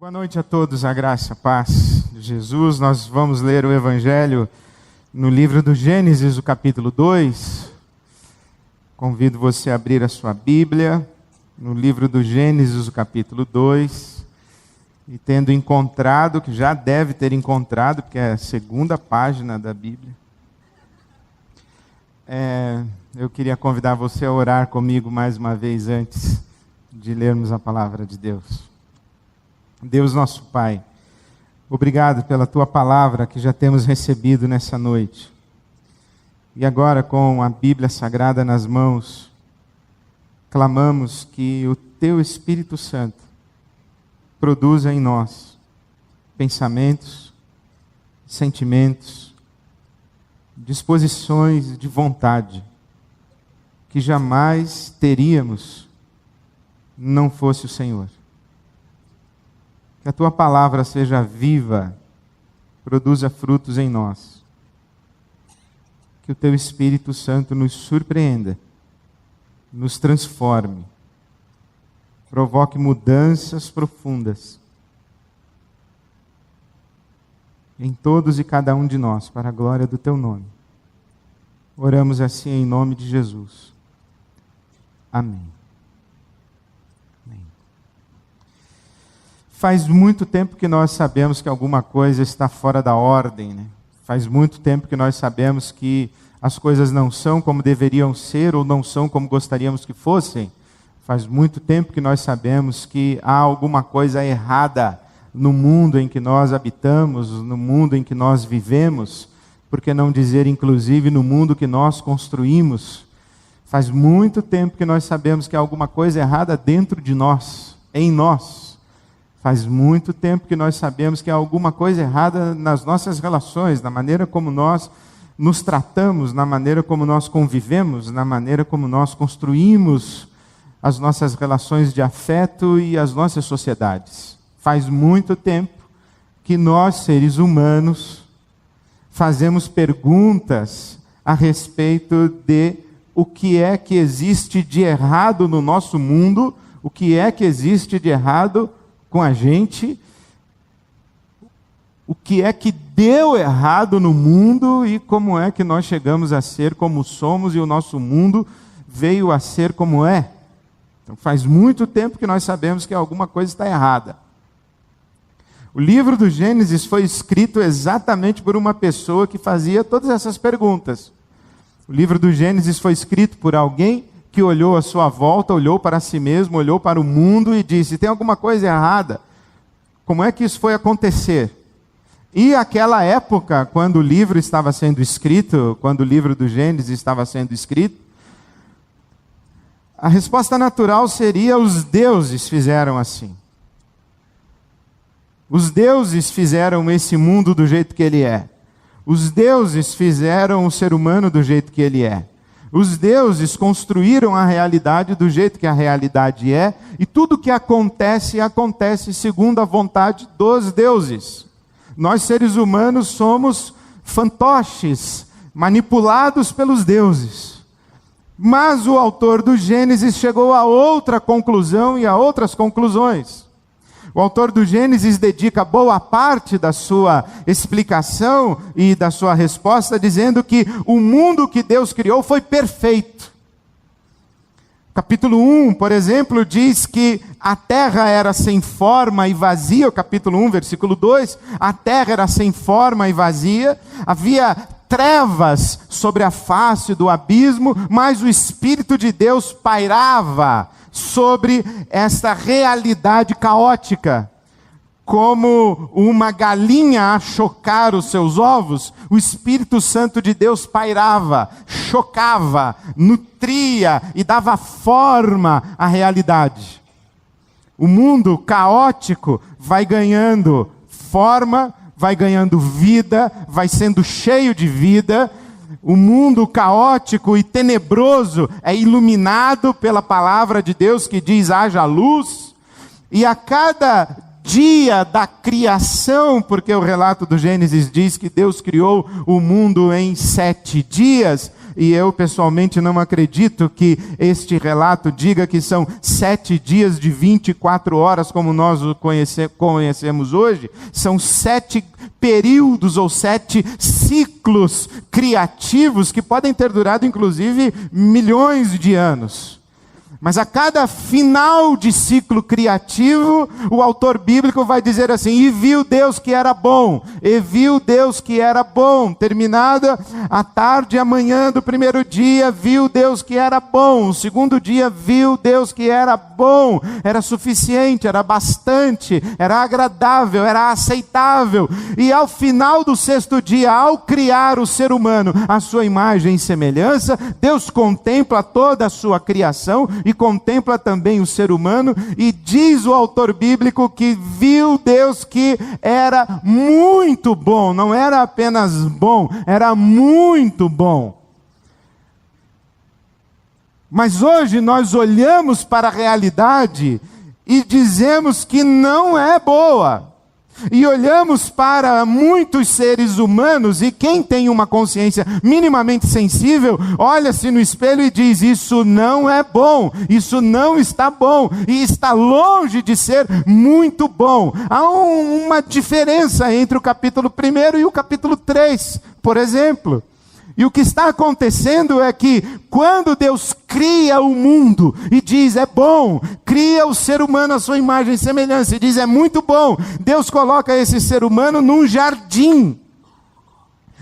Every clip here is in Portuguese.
Boa noite a todos, a graça e a paz de Jesus. Nós vamos ler o Evangelho no livro do Gênesis, o capítulo 2. Convido você a abrir a sua Bíblia no livro do Gênesis, o capítulo 2. E tendo encontrado, que já deve ter encontrado, porque é a segunda página da Bíblia, eu queria convidar você a orar comigo mais uma vez antes de lermos a palavra de Deus. Deus nosso Pai, obrigado pela Tua palavra que já temos recebido nessa noite. E agora, com a Bíblia Sagrada nas mãos, clamamos que o Teu Espírito Santo produza em nós pensamentos, sentimentos, disposições de vontade que jamais teríamos não fosse o Senhor. Que a Tua palavra seja viva, produza frutos em nós. Que o Teu Espírito Santo nos surpreenda, nos transforme, provoque mudanças profundas em todos e cada um de nós, para a glória do Teu nome. Oramos assim em nome de Jesus. Amém. Faz muito tempo que nós sabemos que alguma coisa está fora da ordem, né? Faz muito tempo que nós sabemos que as coisas não são como deveriam ser ou não são como gostaríamos que fossem. Faz muito tempo que nós sabemos que há alguma coisa errada no mundo em que nós habitamos, no mundo em que nós vivemos, por que não dizer inclusive no mundo que nós construímos. Faz muito tempo que nós sabemos que há alguma coisa errada dentro de nós, em nós. Faz muito tempo que nós sabemos que há alguma coisa errada nas nossas relações, na maneira como nós nos tratamos, na maneira como nós convivemos, na maneira como nós construímos as nossas relações de afeto e as nossas sociedades. Faz muito tempo que nós, seres humanos, fazemos perguntas a respeito de o que é que existe de errado no nosso mundo, o que é que existe de errado com a gente, o que é que deu errado no mundo e como é que nós chegamos a ser como somos e o nosso mundo veio a ser como é. Então faz muito tempo que nós sabemos que alguma coisa está errada. O livro do Gênesis foi escrito exatamente por uma pessoa que fazia todas essas perguntas. O livro do Gênesis foi escrito por alguém que olhou à sua volta, olhou para si mesmo, olhou para o mundo e disse: tem alguma coisa errada? Como é que isso foi acontecer? E aquela época, quando o livro estava sendo escrito, quando o livro do Gênesis estava sendo escrito, a resposta natural seria: os deuses fizeram assim. Os deuses fizeram esse mundo do jeito que ele é. Os deuses fizeram o ser humano do jeito que ele é. Os deuses construíram a realidade do jeito que a realidade é, e tudo que acontece, acontece segundo a vontade dos deuses. Nós, seres humanos, somos fantoches, manipulados pelos deuses. Mas o autor do Gênesis chegou a outra conclusão e a outras conclusões. O autor do Gênesis dedica boa parte da sua explicação e da sua resposta dizendo que o mundo que Deus criou foi perfeito. Capítulo 1, por exemplo, diz que a terra era sem forma e vazia. O capítulo 1, versículo 2, a terra era sem forma e vazia. Havia trevas sobre a face do abismo, mas o Espírito de Deus pairava sobre esta realidade caótica. Como uma galinha a chocar os seus ovos, o Espírito Santo de Deus pairava, chocava, nutria e dava forma à realidade. O mundo caótico vai ganhando forma, vai ganhando vida, vai sendo cheio de vida. O mundo caótico e tenebroso é iluminado pela palavra de Deus que diz: haja luz. E a cada dia da criação, porque o relato do Gênesis diz que Deus criou o mundo em 7 dias, e eu pessoalmente não acredito que este relato diga que são 7 dias de 24 horas, como nós o conhecemos hoje. São 7 períodos ou 7 ciclos criativos que podem ter durado inclusive milhões de anos. Mas a cada final de ciclo criativo, o autor bíblico vai dizer assim: e viu Deus que era bom, e viu Deus que era bom. Terminada a tarde e a manhã do primeiro dia, viu Deus que era bom. O segundo dia, viu Deus que era bom, era suficiente, era bastante, era agradável, era aceitável. E ao final do 6º dia, ao criar o ser humano à sua imagem e semelhança, Deus contempla toda a sua criação e contempla também o ser humano, e diz o autor bíblico que viu Deus que era muito bom. Não era apenas bom, era muito bom. Mas hoje nós olhamos para a realidade e dizemos que não é boa. E olhamos para muitos seres humanos, e quem tem uma consciência minimamente sensível, olha-se no espelho e diz: isso não é bom, isso não está bom, e está longe de ser muito bom. Há uma diferença entre o capítulo 1 e o capítulo 3, por exemplo. E o que está acontecendo é que quando Deus cria o mundo e diz é bom, cria o ser humano à sua imagem e semelhança e diz é muito bom, Deus coloca esse ser humano num jardim.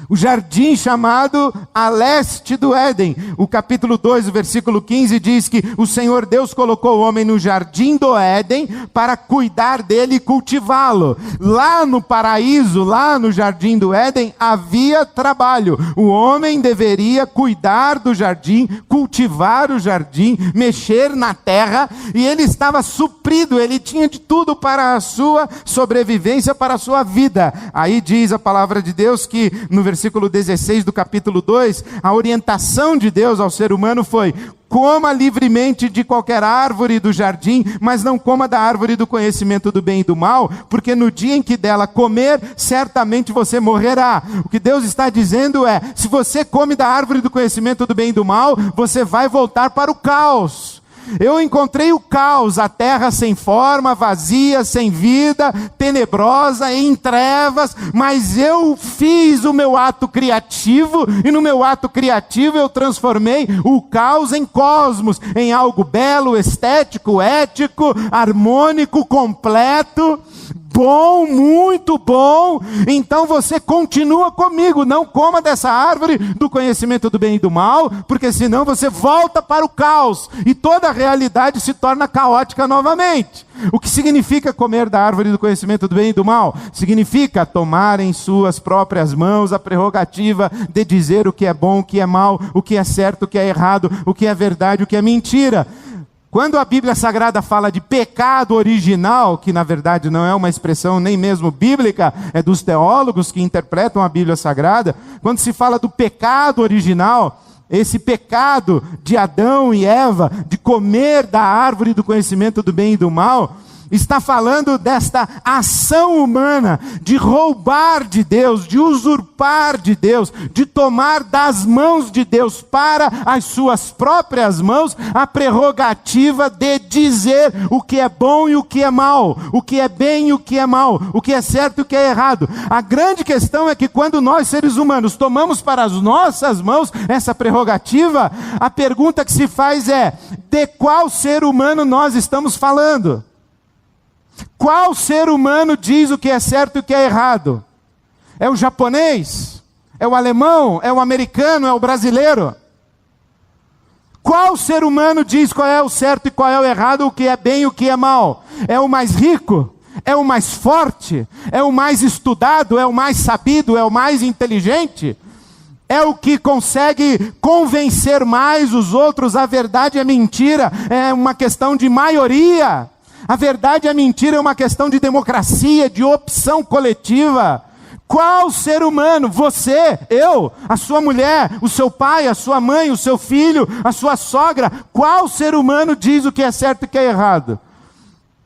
O jardim chamado a leste do Éden. O capítulo 2, o versículo 15 diz que o Senhor Deus colocou o homem no jardim do Éden para cuidar dele e cultivá-lo. Lá no paraíso, lá no jardim do Éden, havia trabalho. O homem deveria cuidar do jardim, cultivar o jardim, mexer na terra, e ele estava suprido, ele tinha de tudo para a sua sobrevivência, para a sua vida. Aí diz a palavra de Deus que no versículo 16 do capítulo 2, a orientação de Deus ao ser humano foi: coma livremente de qualquer árvore do jardim, mas não coma da árvore do conhecimento do bem e do mal, porque no dia em que dela comer, certamente você morrerá. O que Deus está dizendo é: se você come da árvore do conhecimento do bem e do mal, você vai voltar para o caos. Eu encontrei o caos, a terra sem forma, vazia, sem vida, tenebrosa, em trevas, mas eu fiz o meu ato criativo, e no meu ato criativo eu transformei o caos em cosmos, em algo belo, estético, ético, harmônico, completo, bom, muito bom. Então você continua comigo, não coma dessa árvore do conhecimento do bem e do mal, porque senão você volta para o caos, e toda a realidade se torna caótica novamente. O que significa comer da árvore do conhecimento do bem e do mal? Significa tomar em suas próprias mãos a prerrogativa de dizer o que é bom, o que é mal, o que é certo, o que é errado, o que é verdade, o que é mentira. Quando a Bíblia Sagrada fala de pecado original, que na verdade não é uma expressão nem mesmo bíblica, é dos teólogos que interpretam a Bíblia Sagrada, quando se fala do pecado original, esse pecado de Adão e Eva, de comer da árvore do conhecimento do bem e do mal, está falando desta ação humana de roubar de Deus, de usurpar de Deus, de tomar das mãos de Deus para as suas próprias mãos a prerrogativa de dizer o que é bom e o que é mal, o que é bem e o que é mal, o que é certo e o que é errado. A grande questão é que quando nós, seres humanos, tomamos para as nossas mãos essa prerrogativa, a pergunta que se faz é: de qual ser humano nós estamos falando? Qual ser humano diz o que é certo e o que é errado? É o japonês? É o alemão? É o americano? É o brasileiro? Qual ser humano diz qual é o certo e qual é o errado, o que é bem e o que é mal? É o mais rico? É o mais forte? É o mais estudado? É o mais sabido? É o mais inteligente? É o que consegue convencer mais os outros? A verdade é mentira? É uma questão de maioria? A verdade e a mentira é uma questão de democracia, de opção coletiva. Qual ser humano? Você, eu, a sua mulher, o seu pai, a sua mãe, o seu filho, a sua sogra. Qual ser humano diz o que é certo e o que é errado?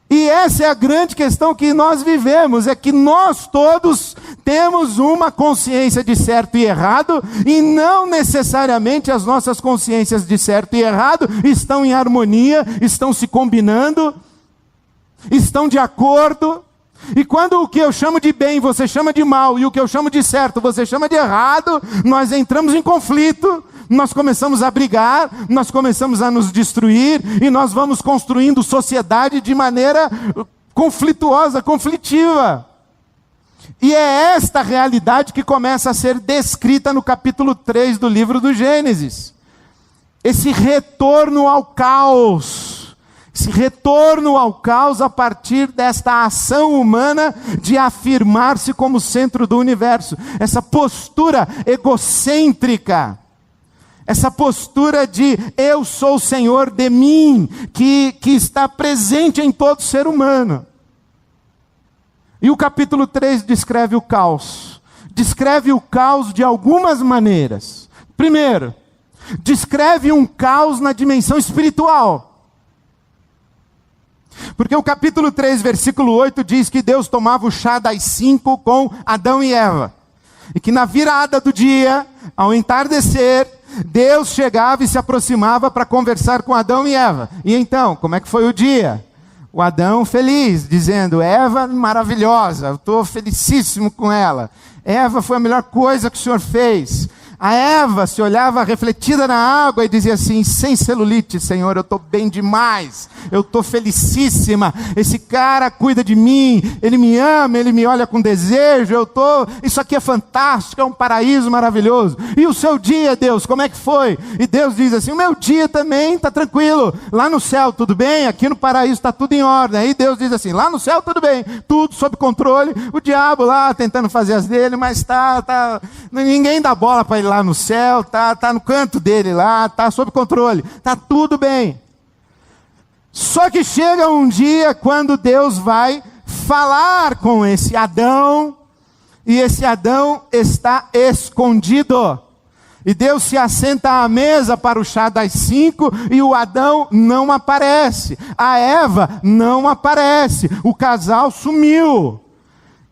E essa é a grande questão que nós vivemos, é que nós todos temos uma consciência de certo e errado, e não necessariamente as nossas consciências de certo e errado estão em harmonia, estão se combinando, estão de acordo. E quando o que eu chamo de bem você chama de mal, e o que eu chamo de certo você chama de errado, nós entramos em conflito, nós começamos a brigar, nós começamos a nos destruir, e nós vamos construindo sociedade de maneira conflituosa, conflitiva. E é esta realidade que começa a ser descrita no capítulo 3 do livro do Gênesis. Esse retorno ao caos. Esse retorno ao caos a partir desta ação humana de afirmar-se como centro do universo. Essa postura egocêntrica. Essa postura de eu sou o Senhor de mim, que está presente em todo ser humano. E o capítulo 3 descreve o caos. Descreve o caos de algumas maneiras. Primeiro, descreve um caos na dimensão espiritual. Porque o capítulo 3, versículo 8 diz que Deus tomava o chá das 5 com Adão e Eva. E que na virada do dia, ao entardecer, Deus chegava e se aproximava para conversar com Adão e Eva. E então, como é que foi o dia? O Adão feliz, dizendo, Eva maravilhosa, eu estou felicíssimo com ela. Eva foi a melhor coisa que o Senhor fez. A Eva se olhava refletida na água e dizia assim, sem celulite, Senhor, eu estou bem demais, eu estou felicíssima, esse cara cuida de mim, ele me ama, ele me olha com desejo, isso aqui é fantástico, é um paraíso maravilhoso. E o seu dia, Deus, como é que foi? E Deus diz assim, o meu dia também está tranquilo, lá no céu tudo bem, aqui no paraíso está tudo em ordem. Aí Deus diz assim, lá no céu tudo bem, tudo sob controle, o diabo lá tentando fazer as dele, mas ninguém dá bola para ele lá no céu, tá no canto dele lá, tá sob controle, tá tudo bem. Só que chega um dia quando Deus vai falar com esse Adão, e esse Adão está escondido. E Deus se assenta à mesa para o chá das 5, e o Adão não aparece, a Eva não aparece, o casal sumiu.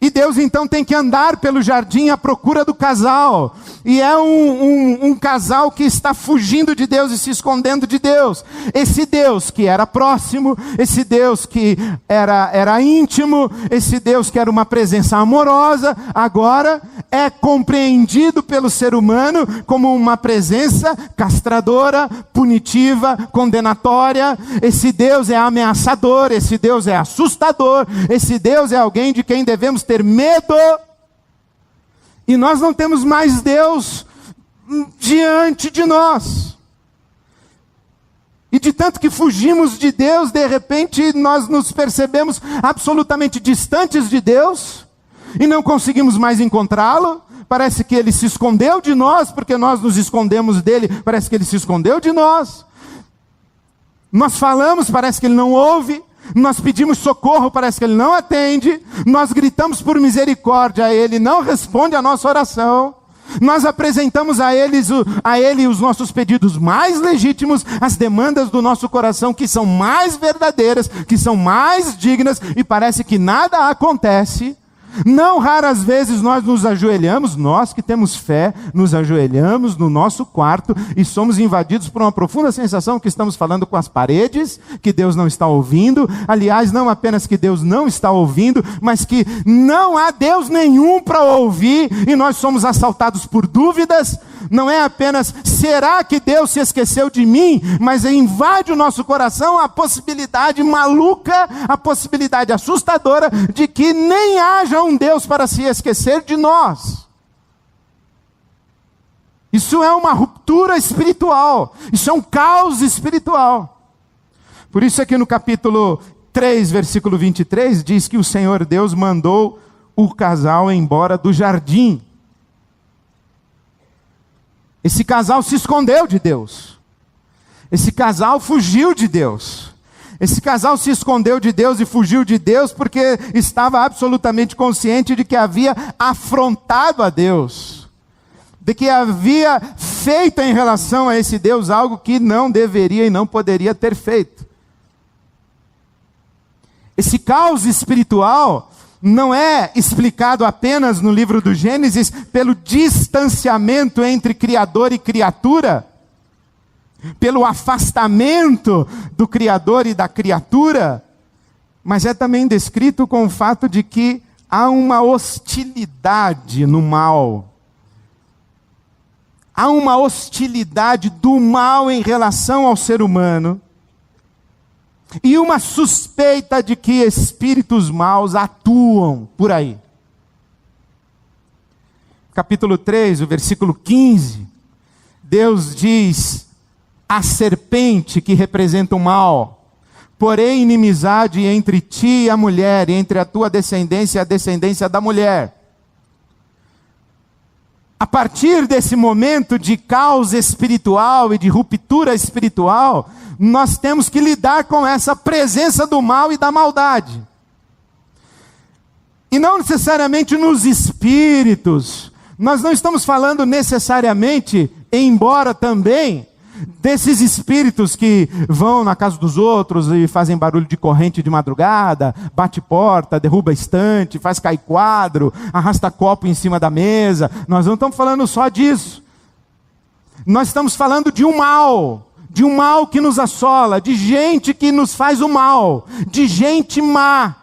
E Deus então tem que andar pelo jardim à procura do casal. E é um casal que está fugindo de Deus e se escondendo de Deus. Esse Deus que era próximo, esse Deus que era íntimo, esse Deus que era uma presença amorosa, agora é compreendido pelo ser humano como uma presença castradora, punitiva, condenatória. Esse Deus é ameaçador, esse Deus é assustador, esse Deus é alguém de quem devemos ter medo. E nós não temos mais Deus diante de nós. E de tanto que fugimos de Deus, de repente nós nos percebemos absolutamente distantes de Deus, e não conseguimos mais encontrá-lo. Parece que Ele se escondeu de nós, porque nós nos escondemos dEle, parece que Ele se escondeu de nós. Nós falamos, parece que Ele não ouve. Nós pedimos socorro, parece que Ele não atende. Nós gritamos por misericórdia, Ele não responde a nossa oração. Nós apresentamos a Ele os nossos pedidos mais legítimos, as demandas do nosso coração que são mais verdadeiras, que são mais dignas, e parece que nada acontece. Não raras vezes nós nos ajoelhamos, nós que temos fé, nos ajoelhamos no nosso quarto e somos invadidos por uma profunda sensação que estamos falando com as paredes, que Deus não está ouvindo. Aliás, não apenas que Deus não está ouvindo, mas que não há Deus nenhum para ouvir, e nós somos assaltados por dúvidas. Não é apenas, será que Deus se esqueceu de mim? Mas invade o nosso coração a possibilidade maluca, a possibilidade assustadora de que nem haja um Deus para se esquecer de nós. Isso é uma ruptura espiritual, isso é um caos espiritual. Por isso aqui no capítulo 3, versículo 23, diz que o Senhor Deus mandou o casal embora do jardim. Esse casal se escondeu de Deus. Esse casal fugiu de Deus. Esse casal se escondeu de Deus e fugiu de Deus porque estava absolutamente consciente de que havia afrontado a Deus. De que havia feito em relação a esse Deus algo que não deveria e não poderia ter feito. Esse caos espiritual não é explicado apenas no livro do Gênesis pelo distanciamento entre Criador e criatura, pelo afastamento do Criador e da criatura, mas é também descrito com o fato de que há uma hostilidade no mal. Há uma hostilidade do mal em relação ao ser humano, e uma suspeita de que espíritos maus atuam por aí. Capítulo 3, o versículo 15, Deus diz: a serpente que representa o mal, porém inimizade entre ti e a mulher, e entre a tua descendência e a descendência da mulher. A partir desse momento de caos espiritual e de ruptura espiritual, nós temos que lidar com essa presença do mal e da maldade. E não necessariamente nos espíritos. Nós não estamos falando necessariamente, embora também, desses espíritos que vão na casa dos outros e fazem barulho de corrente de madrugada, bate porta, derruba estante, faz cair quadro, arrasta copo em cima da mesa. Nós não estamos falando só disso. Nós estamos falando de um mal que nos assola, de gente que nos faz o mal, de gente má.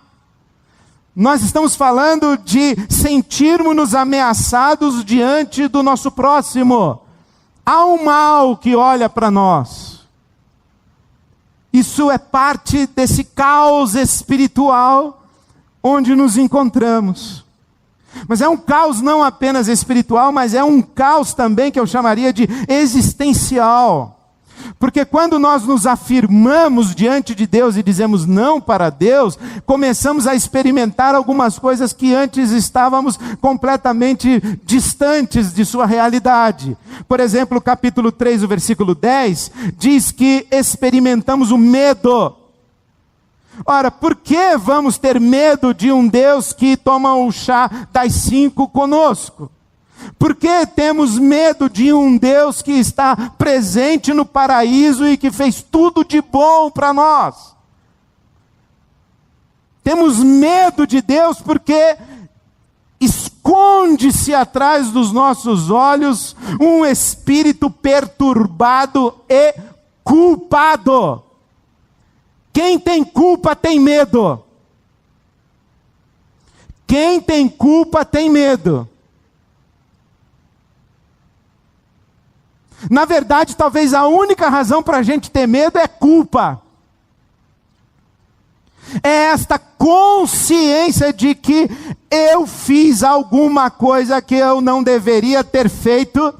Nós estamos falando de sentirmos-nos ameaçados diante do nosso próximo. Há um mal que olha para nós. Isso é parte desse caos espiritual onde nos encontramos. Mas é um caos não apenas espiritual, mas é um caos também que eu chamaria de existencial. Porque quando nós nos afirmamos diante de Deus e dizemos não para Deus, começamos a experimentar algumas coisas que antes estávamos completamente distantes de sua realidade. Por exemplo, o capítulo 3, o versículo 10, diz que experimentamos o medo. Ora, por que vamos ter medo de um Deus que toma o chá das 5 conosco? Por que temos medo de um Deus que está presente no paraíso e que fez tudo de bom para nós? Temos medo de Deus porque esconde-se atrás dos nossos olhos um espírito perturbado e culpado. Quem tem culpa tem medo. Quem tem culpa tem medo. Na verdade, talvez a única razão para a gente ter medo é culpa. É esta consciência de que eu fiz alguma coisa que eu não deveria ter feito,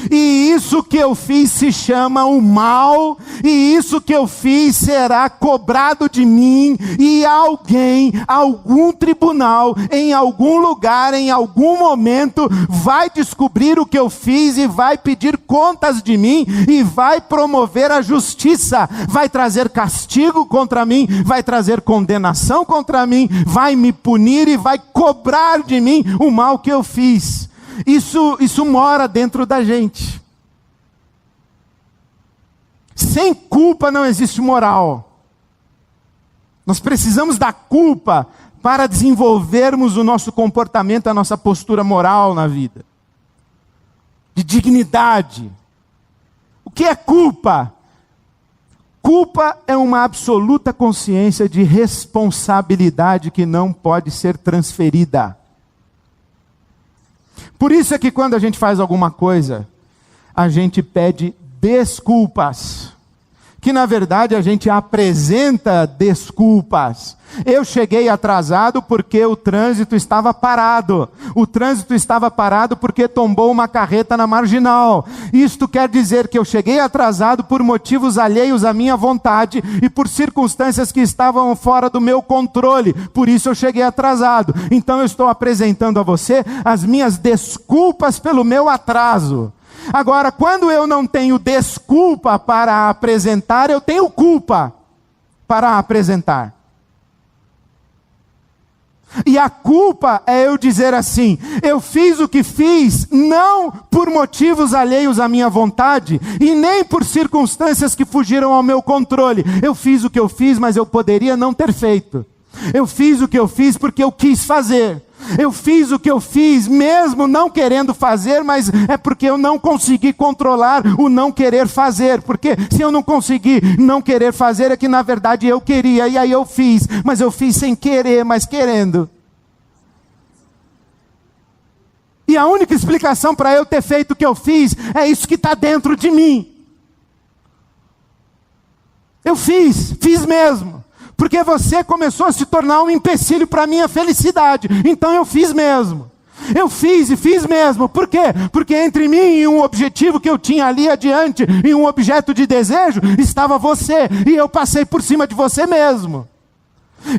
e isso que eu fiz se chama o mal, e isso que eu fiz será cobrado de mim, e alguém, algum tribunal, em algum lugar, em algum momento, vai descobrir o que eu fiz e vai pedir contas de mim, e vai promover a justiça, vai trazer castigo contra mim, vai trazer condenação contra mim, vai me punir e vai cobrar de mim o mal que eu fiz. Isso mora dentro da gente. Sem culpa não existe moral. Nós precisamos da culpa para desenvolvermos o nosso comportamento, a nossa postura moral na vida. De dignidade. O que é culpa? Culpa é uma absoluta consciência de responsabilidade que não pode ser transferida. Por isso é que quando a gente faz alguma coisa, a gente pede desculpas. Que na verdade a gente apresenta desculpas. Eu cheguei atrasado porque o trânsito estava parado. O trânsito estava parado porque tombou uma carreta na marginal. Isto quer dizer que eu cheguei atrasado por motivos alheios à minha vontade e por circunstâncias que estavam fora do meu controle. Por isso eu cheguei atrasado. Então eu estou apresentando a você as minhas desculpas pelo meu atraso. Agora, quando eu não tenho desculpa para apresentar, eu tenho culpa para apresentar. E a culpa é eu dizer assim: eu fiz o que fiz, não por motivos alheios à minha vontade, e nem por circunstâncias que fugiram ao meu controle. Eu fiz o que eu fiz, mas eu poderia não ter feito. Eu fiz o que eu fiz porque eu quis fazer. Eu fiz o que eu fiz mesmo não querendo fazer, mas é porque eu não consegui controlar o não querer fazer. Porque se eu não conseguir não querer fazer, é que na verdade eu queria, e aí eu fiz. Mas eu fiz sem querer, mas querendo. E a única explicação para eu ter feito o que eu fiz, é isso que está dentro de mim. Eu fiz mesmo. Porque você começou a se tornar um empecilho para a minha felicidade. Então eu fiz mesmo. Eu fiz e fiz mesmo. Por quê? Porque entre mim e um objetivo que eu tinha ali adiante, e um objeto de desejo, estava você. E eu passei por cima de você mesmo.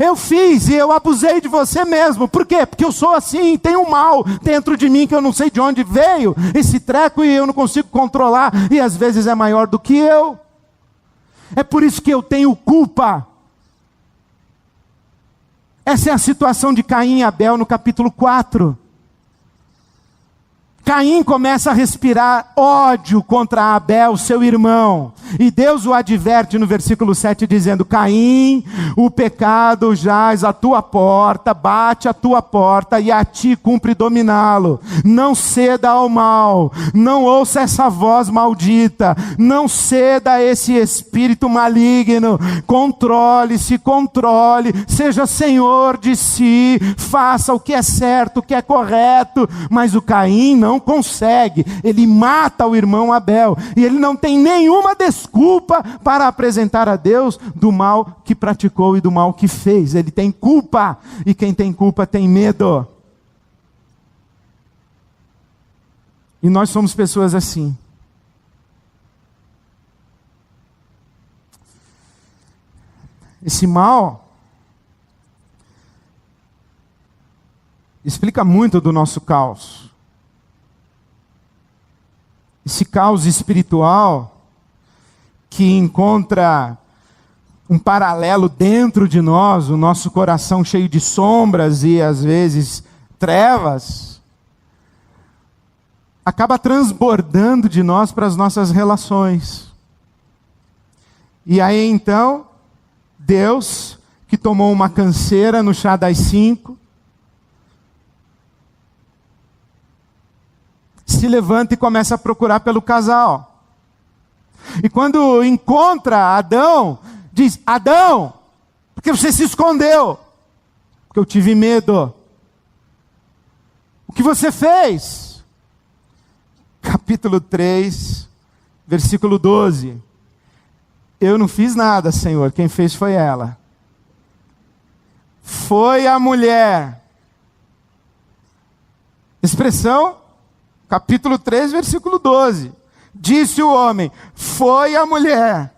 Eu fiz e eu abusei de você mesmo. Por quê? Porque eu sou assim, tem um mal dentro de mim que eu não sei de onde veio. Esse treco e eu não consigo controlar. E às vezes é maior do que eu. É por isso que eu tenho culpa. Essa é a situação de Caim e Abel no capítulo 4. Caim começa a respirar ódio contra Abel, seu irmão. E Deus o adverte no versículo 7 dizendo: Caim, o pecado jaz à tua porta, bate à tua porta e a ti cumpre dominá-lo. Não ceda ao mal, não ouça essa voz maldita, não ceda a esse espírito maligno. Controle-se, seja senhor de si, faça o que é certo, o que é correto. Mas o Caim não consegue, ele mata o irmão Abel, e ele não tem nenhuma desculpa para apresentar a Deus do mal que praticou e do mal que fez. Ele tem culpa, e quem tem culpa tem medo. E nós somos pessoas assim. Esse mal explica muito do nosso caos. Esse caos espiritual que encontra um paralelo dentro de nós, o nosso coração cheio de sombras e às vezes trevas, acaba transbordando de nós para as nossas relações. E aí então, Deus, que tomou uma canseira no chá das 5, se levanta e começa a procurar pelo casal. E quando encontra Adão, diz: Adão, por que você se escondeu? Porque eu tive medo. O que você fez? Capítulo 3, versículo 12. Eu não fiz nada, Senhor, quem fez foi ela. Foi a mulher. Expressão, capítulo 3, versículo 12. Disse o homem: foi a mulher.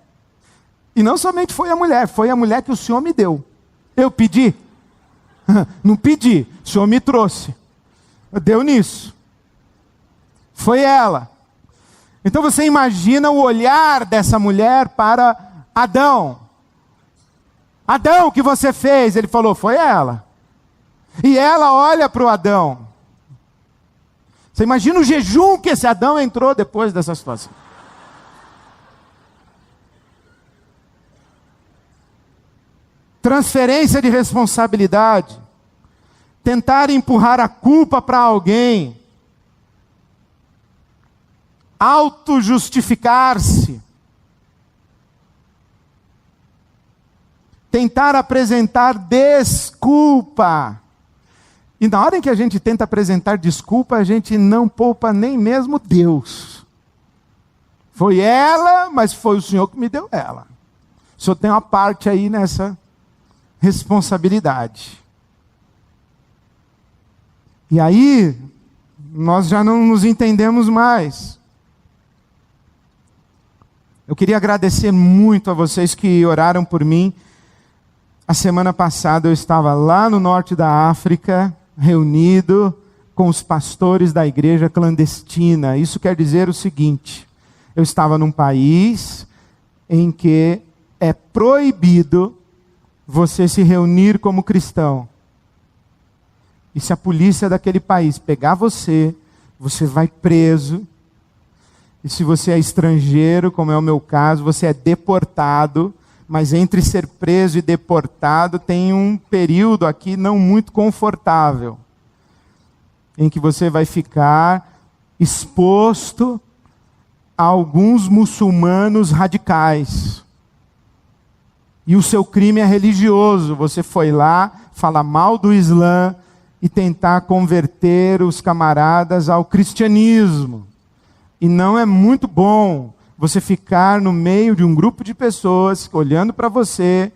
E não somente foi a mulher que o Senhor me deu. Eu pedi? Não pedi, o Senhor me trouxe. Deu nisso. Foi ela. Então você imagina o olhar dessa mulher para Adão. Adão, o que você fez? Ele falou: foi ela. E ela olha para o Adão. Você imagina o jejum que esse Adão entrou depois dessa situação. Transferência de responsabilidade. Tentar empurrar a culpa para alguém. Auto-justificar-se. Tentar apresentar desculpa. E na hora em que a gente tenta apresentar desculpa, a gente não poupa nem mesmo Deus. Foi ela, mas foi o Senhor que me deu ela. O Senhor tem uma parte aí nessa responsabilidade. E aí, nós já não nos entendemos mais. Eu queria agradecer muito a vocês que oraram por mim. A semana passada eu estava lá no norte da África, reunido com os pastores da igreja clandestina. Isso quer dizer o seguinte: eu estava num país em que é proibido você se reunir como cristão. E se a polícia daquele país pegar você, você vai preso. E se você é estrangeiro, como é o meu caso, você é deportado. mas entre ser preso e deportado tem um período aqui não muito confortável, em que você vai ficar exposto a alguns muçulmanos radicais. E o seu crime é religioso. Você foi lá falar mal do Islã e tentar converter os camaradas ao cristianismo. E não é muito bom você ficar no meio de um grupo de pessoas olhando para você,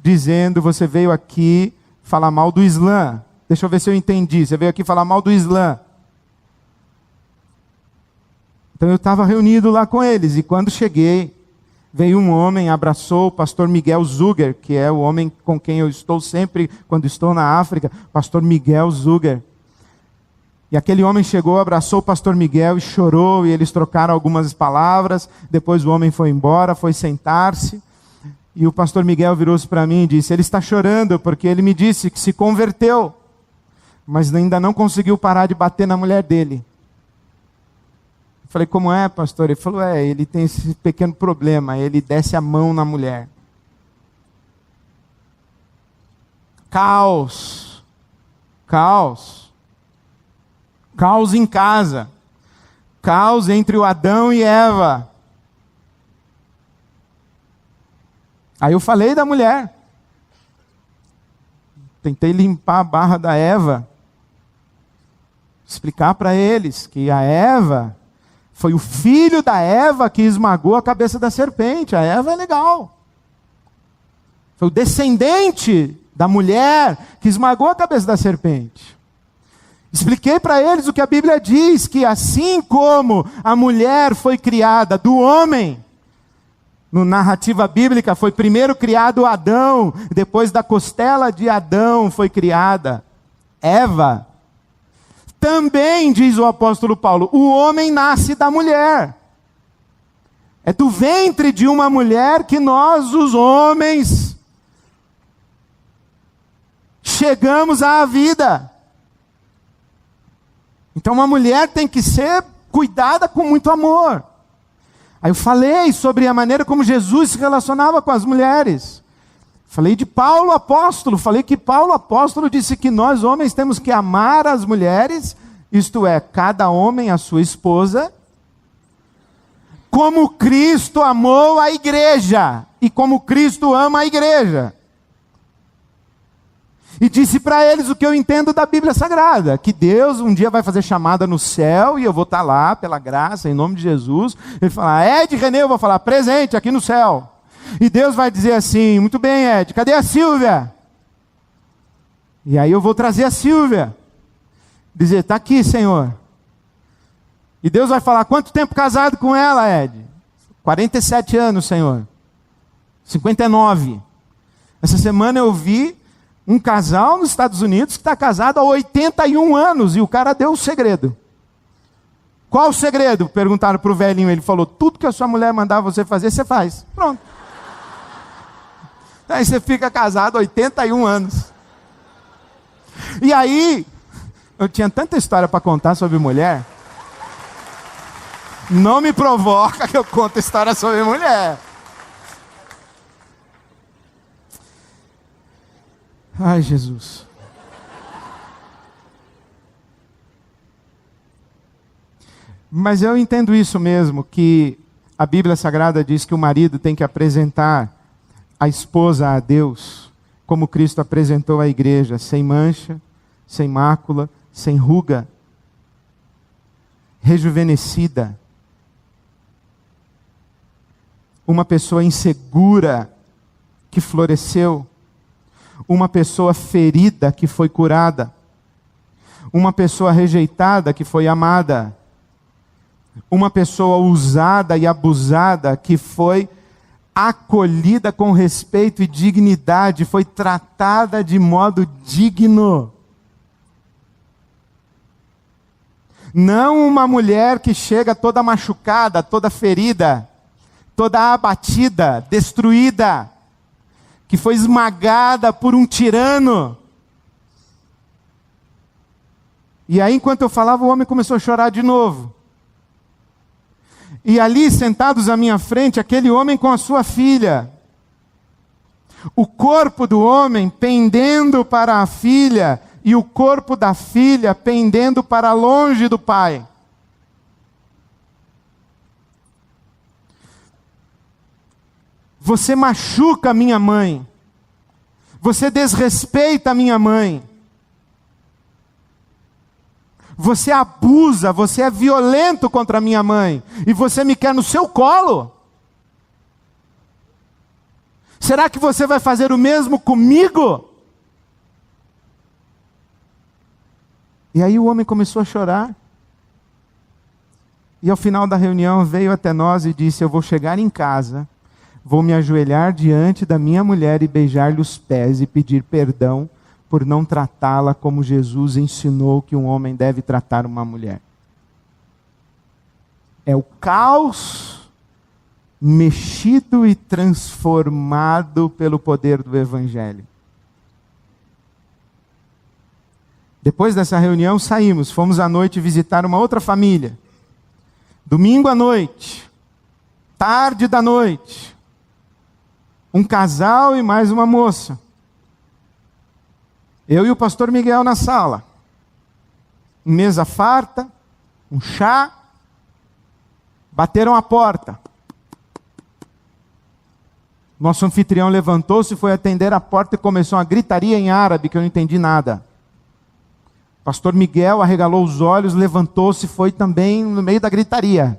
dizendo: você veio aqui falar mal do Islã. Deixa eu ver se eu entendi. Você veio aqui falar mal do Islã. Então eu estava reunido lá com eles, e quando cheguei, veio um homem, abraçou o pastor Miguel Zuger, que é o homem com quem eu estou sempre quando estou na África, pastor Miguel Zuger. E aquele homem chegou, abraçou o pastor Miguel e chorou, e eles trocaram algumas palavras. Depois o homem foi embora, foi sentar-se, e o pastor Miguel virou-se para mim e disse: ele está chorando porque ele me disse que se converteu, mas ainda não conseguiu parar de bater na mulher dele. Eu falei: como é, pastor? Ele falou: ele tem esse pequeno problema, ele desce a mão na mulher. Caos. Caos. Caos em casa. Caos entre o Adão e Eva. Aí eu falei da mulher. Tentei limpar a barra da Eva. Explicar para eles que a Eva foi o filho da Eva que esmagou a cabeça da serpente. A Eva é legal. Foi o descendente da mulher que esmagou a cabeça da serpente. Expliquei para eles o que a Bíblia diz, que assim como a mulher foi criada do homem, na narrativa bíblica foi primeiro criado Adão, depois da costela de Adão foi criada Eva. Também, diz o apóstolo Paulo, o homem nasce da mulher. É do ventre de uma mulher que nós, os homens, chegamos à vida. Então uma mulher tem que ser cuidada com muito amor. Aí eu falei sobre a maneira como Jesus se relacionava com as mulheres. Falei de Paulo apóstolo, falei que Paulo apóstolo disse que nós homens temos que amar as mulheres, isto é, cada homem a sua esposa, como Cristo amou a igreja, e como Cristo ama a igreja. E disse para eles o que eu entendo da Bíblia Sagrada, que Deus um dia vai fazer chamada no céu, e eu vou estar lá, pela graça, em nome de Jesus. Ele fala: Ed, Renê, eu vou falar: presente aqui no céu. E Deus vai dizer assim: muito bem, Ed, cadê a Silvia? E aí eu vou trazer a Silvia. Dizer: está aqui, Senhor. E Deus vai falar: quanto tempo casado com ela, Ed? 47 anos, Senhor. 59. Essa semana eu vi um casal nos Estados Unidos que está casado há 81 anos, e o cara deu o segredo. Qual o segredo? Perguntaram para o velhinho. Ele falou: tudo que a sua mulher mandar você fazer, você faz. Pronto. Aí você fica casado há 81 anos. E aí, eu tinha tanta história para contar sobre mulher. Não me provoca que eu conto história sobre mulher. Ai, Jesus. Mas eu entendo isso mesmo, que a Bíblia Sagrada diz que o marido tem que apresentar a esposa a Deus, como Cristo apresentou a igreja, sem mancha, sem mácula, sem ruga, rejuvenescida. Uma pessoa insegura que floresceu, uma pessoa ferida que foi curada, uma pessoa rejeitada que foi amada, uma pessoa usada e abusada que foi acolhida com respeito e dignidade, foi tratada de modo digno. Não uma mulher que chega toda machucada, toda ferida, toda abatida, destruída, que foi esmagada por um tirano. E aí, enquanto eu falava, o homem começou a chorar de novo. E ali, sentados à minha frente, aquele homem com a sua filha. O corpo do homem pendendo para a filha e o corpo da filha pendendo para longe do pai. Você machuca a minha mãe. Você desrespeita a minha mãe. Você abusa, você é violento contra a minha mãe. E você me quer no seu colo? Será que você vai fazer o mesmo comigo? E aí o homem começou a chorar. E ao final da reunião veio até nós e disse: eu vou chegar em casa, vou me ajoelhar diante da minha mulher e beijar-lhe os pés e pedir perdão por não tratá-la como Jesus ensinou que um homem deve tratar uma mulher. É o caos mexido e transformado pelo poder do Evangelho. Depois dessa reunião saímos, fomos à noite visitar uma outra família. Domingo à noite, tarde da noite, um casal e mais uma moça. Eu e o pastor Miguel na sala. Mesa farta, um chá. Bateram a porta. Nosso anfitrião levantou-se, foi atender a porta e começou uma gritaria em árabe que eu não entendi nada. Pastor Miguel arregalou os olhos, levantou-se e foi também no meio da gritaria.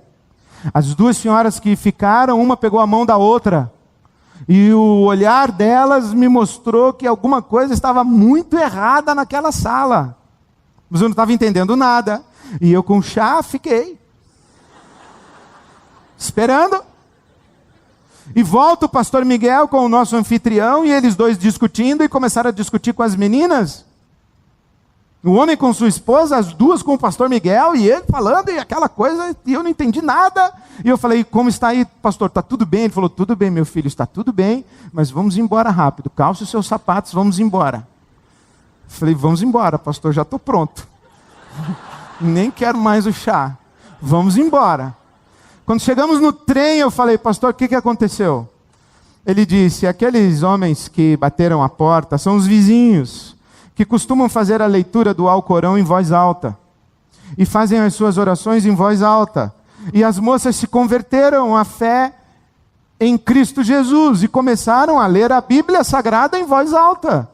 As duas senhoras que ficaram, uma pegou a mão da outra. E o olhar delas me mostrou que alguma coisa estava muito errada naquela sala. Mas eu não estava entendendo nada. E eu com chá fiquei. Esperando. E volta o pastor Miguel com o nosso anfitrião e eles dois discutindo e começaram a discutir com as meninas. O homem com sua esposa, as duas com o pastor Miguel e ele falando e aquela coisa, e eu não entendi nada. E eu falei: como está aí, pastor? Está tudo bem? Ele falou: tudo bem, meu filho, está tudo bem, mas vamos embora rápido. Calce os seus sapatos, vamos embora. Eu falei: vamos embora, pastor, já estou pronto. Nem quero mais o chá. Vamos embora. Quando chegamos no trem, eu falei: pastor, o que aconteceu? Ele disse: aqueles homens que bateram a porta são os vizinhos, que costumam fazer a leitura do Alcorão em voz alta, e fazem as suas orações em voz alta, e as moças se converteram à fé em Cristo Jesus, e começaram a ler a Bíblia Sagrada em voz alta,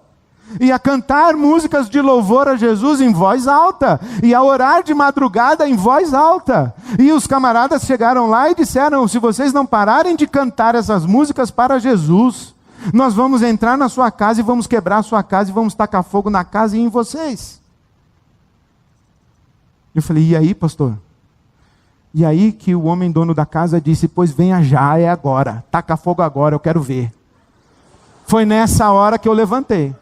e a cantar músicas de louvor a Jesus em voz alta, e a orar de madrugada em voz alta, e os camaradas chegaram lá e disseram: se vocês não pararem de cantar essas músicas para Jesus, nós vamos entrar na sua casa e vamos quebrar a sua casa e vamos tacar fogo na casa e em vocês. Eu falei: e aí, pastor? E aí que o homem dono da casa disse: pois venha já, é agora, taca fogo agora, eu quero ver. Foi nessa hora que eu levantei.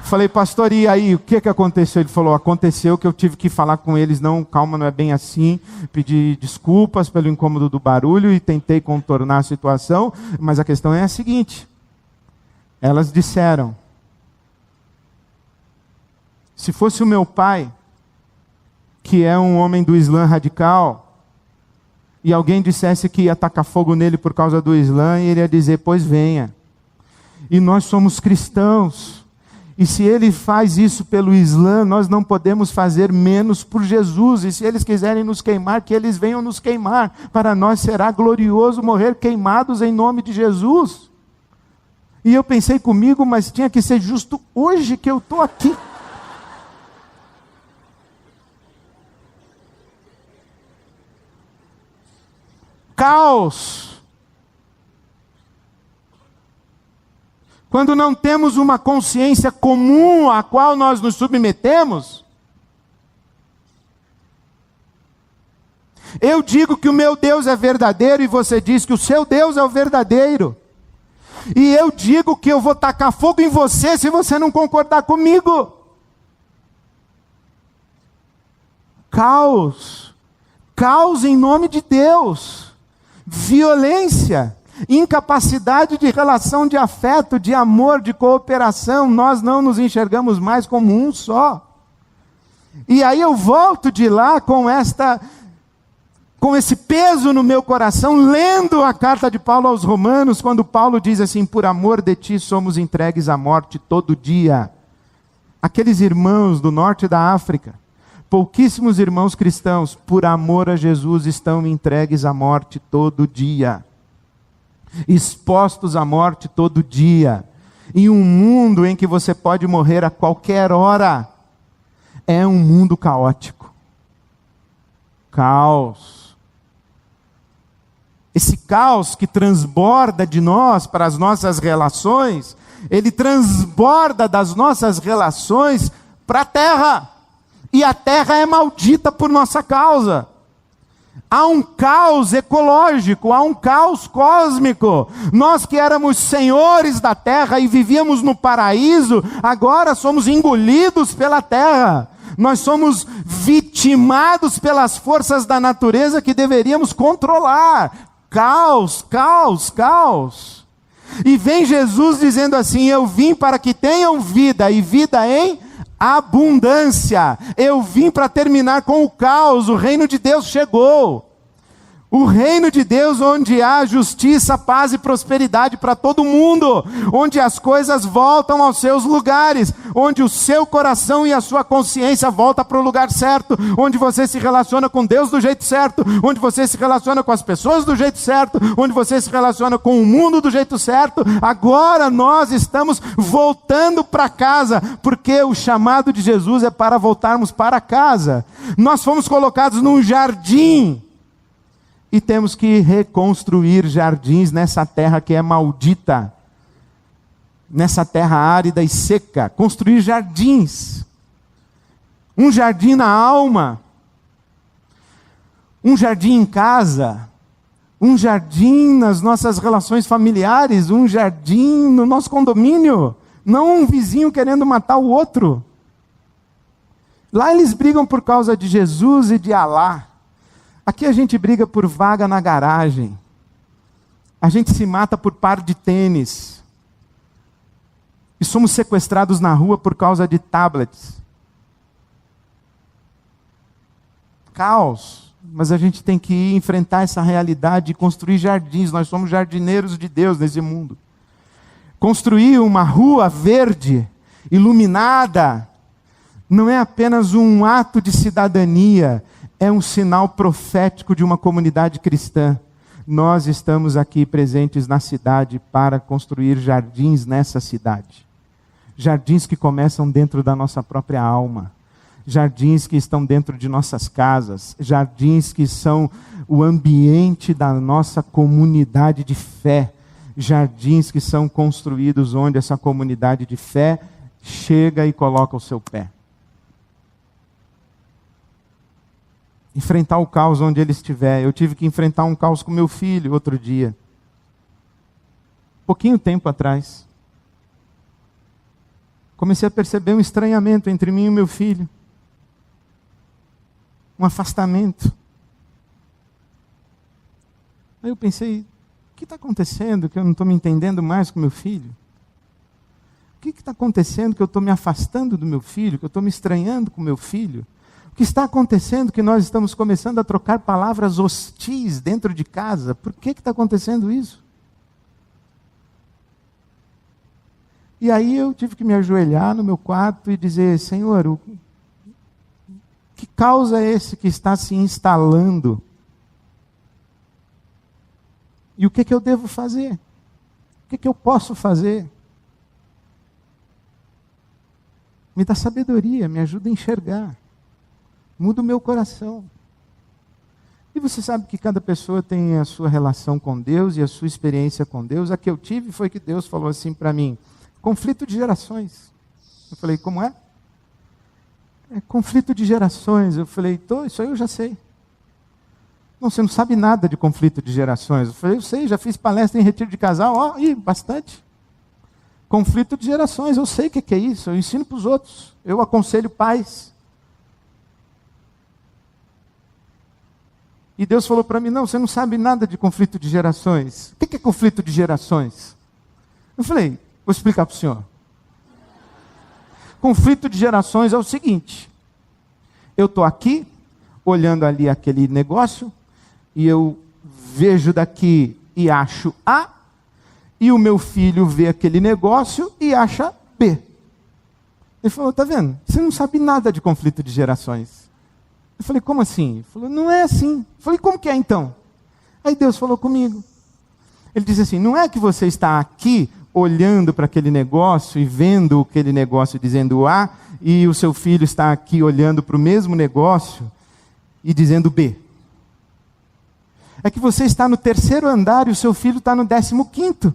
Falei: pastor, e aí, o que aconteceu? Ele falou: aconteceu que eu tive que falar com eles. Não, calma, não é bem assim. Pedi desculpas pelo incômodo do barulho e tentei contornar a situação, mas a questão é a seguinte: elas disseram, se fosse o meu pai, que é um homem do Islã radical, e alguém dissesse que ia tacar fogo nele por causa do Islã, e ele ia dizer: pois venha. E nós somos cristãos, e se ele faz isso pelo Islã, nós não podemos fazer menos por Jesus. E se eles quiserem nos queimar, que eles venham nos queimar. Para nós será glorioso morrer queimados em nome de Jesus. E eu pensei comigo: mas tinha que ser justo hoje que eu estou aqui. Caos. Quando não temos uma consciência comum à qual nós nos submetemos. Eu digo que o meu Deus é verdadeiro e você diz que o seu Deus é o verdadeiro. E eu digo que eu vou tacar fogo em você se você não concordar comigo. Caos. Caos em nome de Deus. Violência. Incapacidade de relação de afeto, de amor, de cooperação. Nós não nos enxergamos mais como um só. E aí eu volto de lá com esta com esse peso no meu coração, lendo a carta de Paulo aos Romanos, quando Paulo diz assim: por amor de ti somos entregues à morte todo dia. Aqueles irmãos do norte da África, pouquíssimos irmãos cristãos, por amor a Jesus, estão entregues à morte todo dia, expostos à morte todo dia, em um mundo em que você pode morrer a qualquer hora. É um mundo caótico, caos. Esse caos que transborda de nós para as nossas relações, ele transborda das nossas relações para a terra. E a terra é maldita por nossa causa. Há um caos ecológico, há um caos cósmico. Nós que éramos senhores da terra e vivíamos no paraíso, agora somos engolidos pela terra. Nós somos vitimados pelas forças da natureza que deveríamos controlar. Caos, caos, caos. E vem Jesus dizendo assim: eu vim para que tenham vida, e vida em abundância. Eu vim para terminar com o caos. O reino de Deus chegou. O reino de Deus, onde há justiça, paz e prosperidade para todo mundo, onde as coisas voltam aos seus lugares, onde o seu coração e a sua consciência voltam para o lugar certo, onde você se relaciona com Deus do jeito certo, onde você se relaciona com as pessoas do jeito certo, onde você se relaciona com o mundo do jeito certo. Agora nós estamos voltando para casa, porque o chamado de Jesus é para voltarmos para casa. Nós fomos colocados num jardim, e temos que reconstruir jardins nessa terra que é maldita, nessa terra árida e seca. Construir jardins, um jardim na alma, um jardim em casa, um jardim nas nossas relações familiares, um jardim no nosso condomínio, não um vizinho querendo matar o outro. Lá eles brigam por causa de Jesus e de Alá. Aqui a gente briga por vaga na garagem. A gente se mata por par de tênis. E somos sequestrados na rua por causa de tablets. Caos. Mas a gente tem que ir enfrentar essa realidade e construir jardins. Nós somos jardineiros de Deus nesse mundo. Construir uma rua verde, iluminada, não é apenas um ato de cidadania, é um sinal profético de uma comunidade cristã. Nós estamos aqui presentes na cidade para construir jardins nessa cidade. Jardins que começam dentro da nossa própria alma. Jardins que estão dentro de nossas casas. Jardins que são o ambiente da nossa comunidade de fé. Jardins que são construídos onde essa comunidade de fé chega e coloca o seu pé. Enfrentar o caos onde ele estiver. Eu tive que enfrentar um caos com meu filho outro dia. Pouquinho tempo atrás. Comecei a perceber um estranhamento entre mim e meu filho. Um afastamento. Aí eu pensei: o que está acontecendo que eu não estou me entendendo mais com meu filho? O que está acontecendo que eu estou me afastando do meu filho, que eu estou me estranhando com meu filho? O que está acontecendo que nós estamos começando a trocar palavras hostis dentro de casa? Por que está acontecendo isso? E aí eu tive que me ajoelhar no meu quarto e dizer: Senhor, que caos é esse que está se instalando? E o que eu devo fazer? O que eu posso fazer? Me dá sabedoria, me ajuda a enxergar. Muda o meu coração. E você sabe que cada pessoa tem a sua relação com Deus e a sua experiência com Deus. A que eu tive foi que Deus falou assim para mim: conflito de gerações. Eu falei: como é? É conflito de gerações. Eu falei: isso aí eu já sei. Não, você não sabe nada de conflito de gerações. Eu falei: eu sei, já fiz palestra em retiro de casal, bastante. Conflito de gerações, eu sei o que é isso, eu ensino para os outros, eu aconselho pais. E Deus falou para mim: não, você não sabe nada de conflito de gerações. O que é conflito de gerações? Eu falei: vou explicar para o senhor. Conflito de gerações é o seguinte: eu estou aqui, olhando ali aquele negócio, e eu vejo daqui e acho A, e o meu filho vê aquele negócio e acha B. Ele falou, tá vendo? Você não sabe nada de conflito de gerações. Eu falei, como assim? Ele falou, não é assim. Eu falei, como que é então? Aí Deus falou comigo. Ele disse assim, não é que você está aqui olhando para aquele negócio e vendo aquele negócio dizendo A, e o seu filho está aqui olhando para o mesmo negócio e dizendo B. É que você está no 3º andar e o seu filho está no 15º.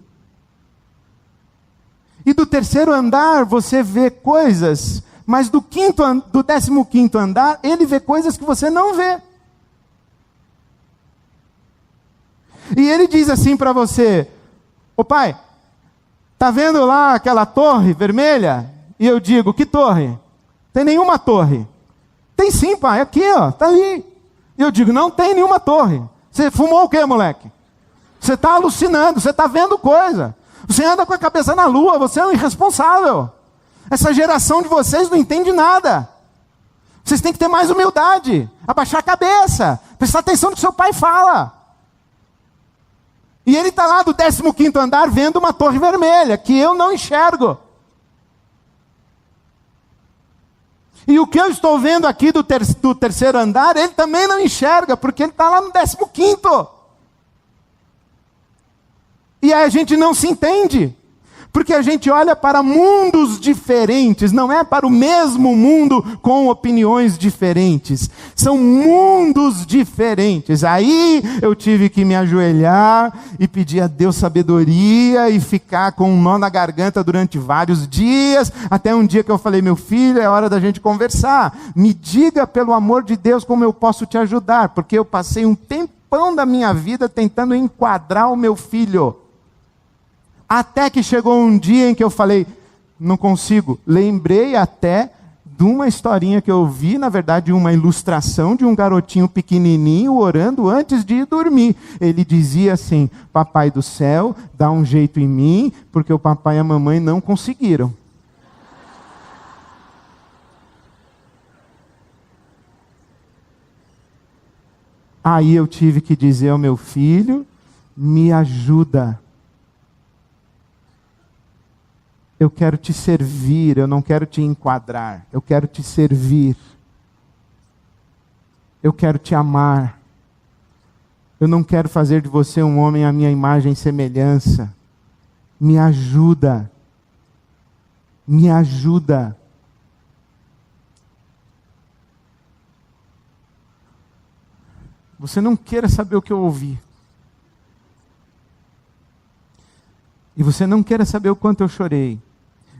E do 3º andar você vê coisas, mas do 15º andar ele vê coisas que você não vê. E ele diz assim para você, ô pai, tá vendo lá aquela torre vermelha? E eu digo, que torre? Tem nenhuma torre. Tem sim, pai, aqui ó, tá ali. E eu digo, não tem nenhuma torre. Você fumou o quê, moleque? Você está alucinando, você está vendo coisa. Você anda com a cabeça na lua, você é um irresponsável. Essa geração de vocês não entende nada. Vocês têm que ter mais humildade, abaixar a cabeça, prestar atenção no que seu pai fala. E ele está lá do 15º andar vendo uma torre vermelha, que eu não enxergo. E o que eu estou vendo aqui do 3º andar, ele também não enxerga, porque ele está lá no 15º. E aí a gente não se entende, porque a gente olha para mundos diferentes, não é para o mesmo mundo com opiniões diferentes. São mundos diferentes. Aí eu tive que me ajoelhar e pedir a Deus sabedoria e ficar com um nó na garganta durante vários dias, até um dia que eu falei, meu filho, é hora da gente conversar. Me diga, pelo amor de Deus, como eu posso te ajudar, porque eu passei um tempão da minha vida tentando enquadrar o meu filho. Até que chegou um dia em que eu falei, não consigo. Lembrei até de uma historinha que eu vi, na verdade, uma ilustração de um garotinho pequenininho orando antes de ir dormir. Ele dizia assim, papai do céu, dá um jeito em mim, porque o papai e a mamãe não conseguiram. Aí eu tive que dizer ao meu filho, me ajuda. Eu quero te servir, eu não quero te enquadrar, eu quero te servir. Eu quero te amar. Eu não quero fazer de você um homem à minha imagem e semelhança. Me ajuda. Me ajuda. Você não queira saber o que eu ouvi. E você não queira saber o quanto eu chorei.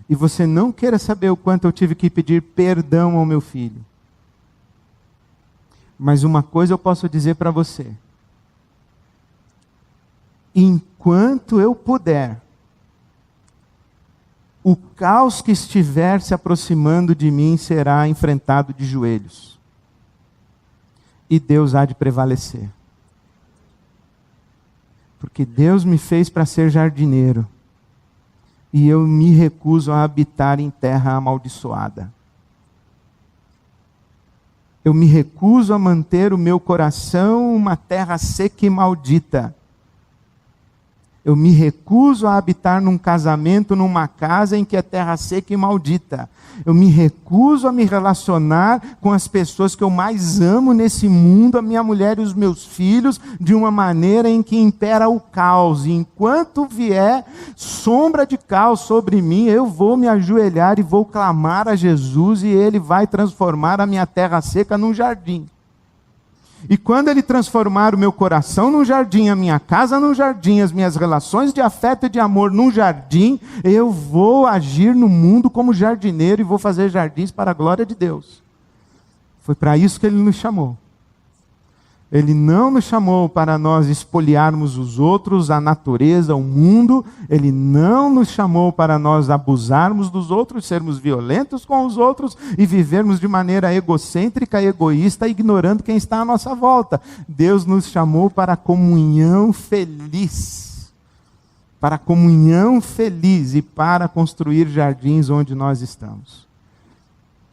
E você não queira saber o quanto eu tive que pedir perdão ao meu filho. Mas uma coisa eu posso dizer para você. Enquanto eu puder, o caos que estiver se aproximando de mim será enfrentado de joelhos. E Deus há de prevalecer. Porque Deus me fez para ser jardineiro. E eu me recuso a habitar em terra amaldiçoada. Eu me recuso a manter o meu coração uma terra seca e maldita. Eu me recuso a habitar num casamento, numa casa em que é terra seca e maldita. Eu me recuso a me relacionar com as pessoas que eu mais amo nesse mundo, a minha mulher e os meus filhos, de uma maneira em que impera o caos. E enquanto vier sombra de caos sobre mim, eu vou me ajoelhar e vou clamar a Jesus e Ele vai transformar a minha terra seca num jardim. E quando Ele transformar o meu coração num jardim, a minha casa num jardim, as minhas relações de afeto e de amor num jardim, eu vou agir no mundo como jardineiro e vou fazer jardins para a glória de Deus. Foi para isso que Ele nos chamou. Ele não nos chamou para nós espoliarmos os outros, a natureza, o mundo. Ele não nos chamou para nós abusarmos dos outros, sermos violentos com os outros e vivermos de maneira egocêntrica, egoísta, ignorando quem está à nossa volta. Deus nos chamou para a comunhão feliz. Para a comunhão feliz e para construir jardins onde nós estamos.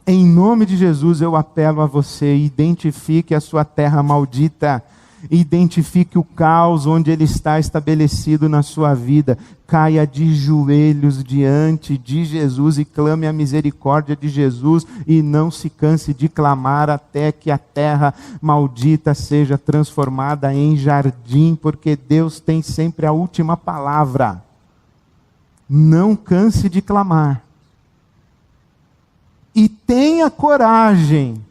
Em nome de Jesus eu apelo a você, identifique a sua terra maldita Identifique o caos onde ele está estabelecido na sua vida. Caia de joelhos diante de Jesus e clame a misericórdia de Jesus. E não se canse de clamar até que a terra maldita seja transformada em jardim, porque Deus tem sempre a última palavra. Não canse de clamar. E tenha coragem.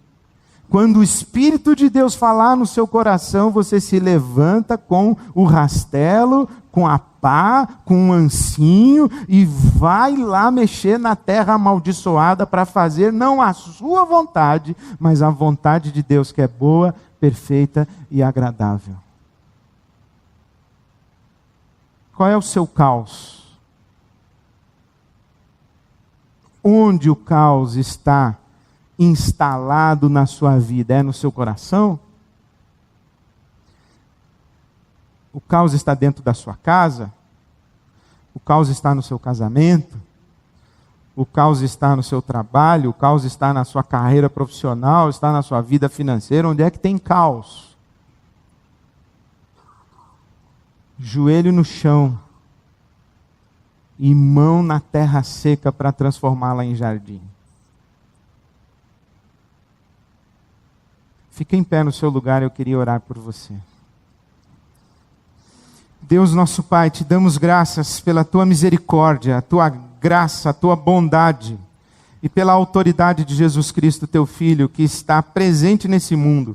Quando o Espírito de Deus falar no seu coração, você se levanta com o rastelo, com a pá, com um ancinho e vai lá mexer na terra amaldiçoada para fazer não a sua vontade, mas a vontade de Deus, que é boa, perfeita e agradável. Qual é o seu caos? Onde o caos está instalado na sua vida? É no seu coração? O caos está dentro da sua casa? O caos está no seu casamento? O caos está no seu trabalho? O caos está na sua carreira profissional? Está na sua vida financeira? Onde é que tem caos? Joelho no chão e mão na terra seca para transformá-la em jardim. Fique em pé no seu lugar, eu queria orar por você. Deus nosso Pai, te damos graças pela tua misericórdia, a tua graça, a tua bondade e pela autoridade de Jesus Cristo, teu Filho, que está presente nesse mundo.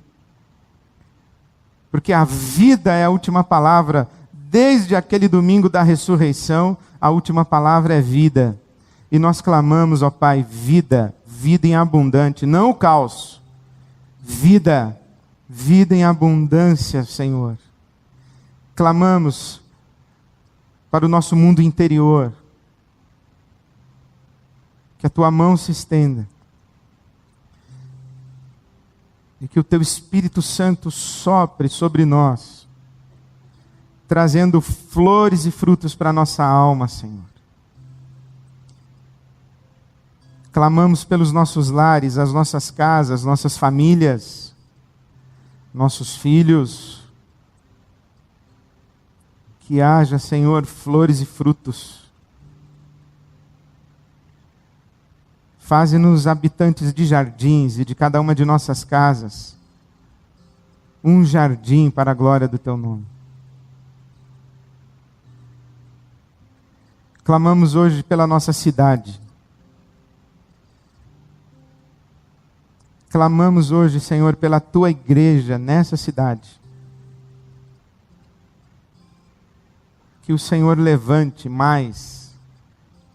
Porque a vida é a última palavra, desde aquele domingo da ressurreição, a última palavra é vida. E nós clamamos, ó Pai, vida, vida em abundante, não o caos. Vida, vida em abundância, Senhor. Clamamos para o nosso mundo interior, que a tua mão se estenda e que o teu Espírito Santo sopre sobre nós, trazendo flores e frutos para a nossa alma, Senhor. Clamamos pelos nossos lares, as nossas casas, nossas famílias, nossos filhos. Que haja, Senhor, flores e frutos. Faze-nos habitantes de jardins e de cada uma de nossas casas um jardim para a glória do teu nome. Clamamos hoje pela nossa cidade. Clamamos hoje, Senhor, pela tua igreja nessa cidade. Que o Senhor levante mais,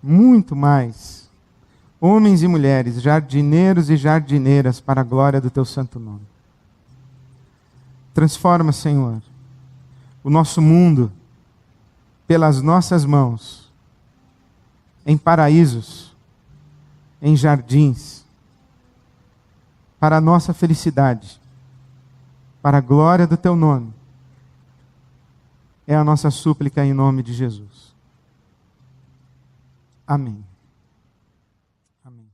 muito mais, homens e mulheres, jardineiros e jardineiras para a glória do teu santo nome. Transforma, Senhor, o nosso mundo pelas nossas mãos em paraísos, em jardins, para a nossa felicidade, para a glória do teu nome. É a nossa súplica em nome de Jesus. Amém. Amém.